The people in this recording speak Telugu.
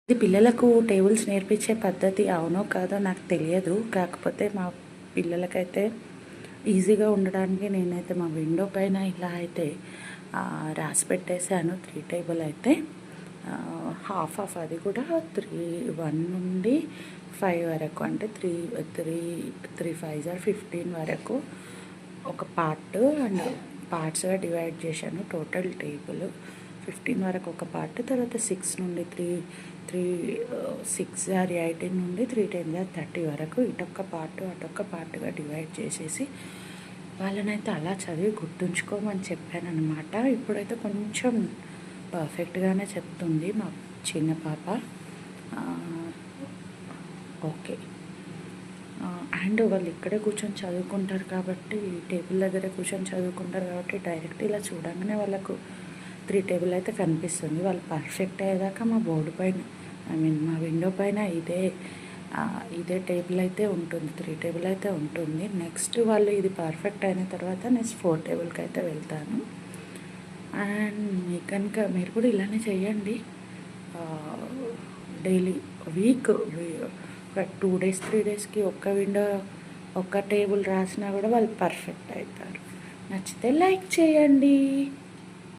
ఇది పిల్లలకు టేబుల్స్ నేర్పించే పద్ధతి అవునో కాదో నాకు తెలియదు. కాకపోతే మా పిల్లలకైతే ఈజీగా ఉండడానికి నేనైతే మా విండో పైన ఇలా అయితే రాసి పెట్టేశాను. 3 టేబుల్ అయితే హాఫ్ ఆఫ్ అది కూడా 1 నుండి 5 వరకు, అంటే 3 5 ఆర్ 15 వరకు ఒక పార్ట్ అండ్ పార్ట్స్గా డివైడ్ చేశాను. టోటల్ టేబుల్ 15 వరకు ఒక పార్ట్, తర్వాత 6 నుండి 6 ఆర్ 18 నుండి 3 10 ఆర్ 30 వరకు ఇటొక్క పార్ట్ అటొక్క పార్ట్గా డివైడ్ చేసేసి వాళ్ళనైతే అలా చదివి గుర్తుంచుకోమని చెప్పాను అనమాట. ఇప్పుడైతే కొంచెం పర్ఫెక్ట్గానే చెప్తుంది మా చిన్న పాప. ఓకే. అండ్ వాళ్ళు ఇక్కడే కూర్చొని చదువుకుంటారు కాబట్టి, టేబుల్ దగ్గర కూర్చొని చదువుకుంటారు కాబట్టి డైరెక్ట్ ఇలా చూడంగానే వాళ్ళకు 3 టేబుల్ అయితే కనిపిస్తుంది. వాళ్ళు పర్ఫెక్ట్ అయ్యేదాకా మా బోర్డు పైన, మా విండో పైన ఇదే టేబుల్ అయితే ఉంటుంది, 3 టేబుల్ అయితే ఉంటుంది. నెక్స్ట్ వాళ్ళు ఇది పర్ఫెక్ట్ అయిన తర్వాత నెక్స్ట్ 4 టేబుల్కి అయితే వెళ్తాను. అండ్ మీకు కనుక మీరు కూడా ఇలానే చేయండి. డైలీ వీక్ ఒక 2 డేస్ 3 డేస్కి ఒక్క విండో ఒక్క టేబుల్ రాసినా కూడా వాళ్ళు పర్ఫెక్ట్ అవుతారు. నచ్చితే లైక్ చేయండి.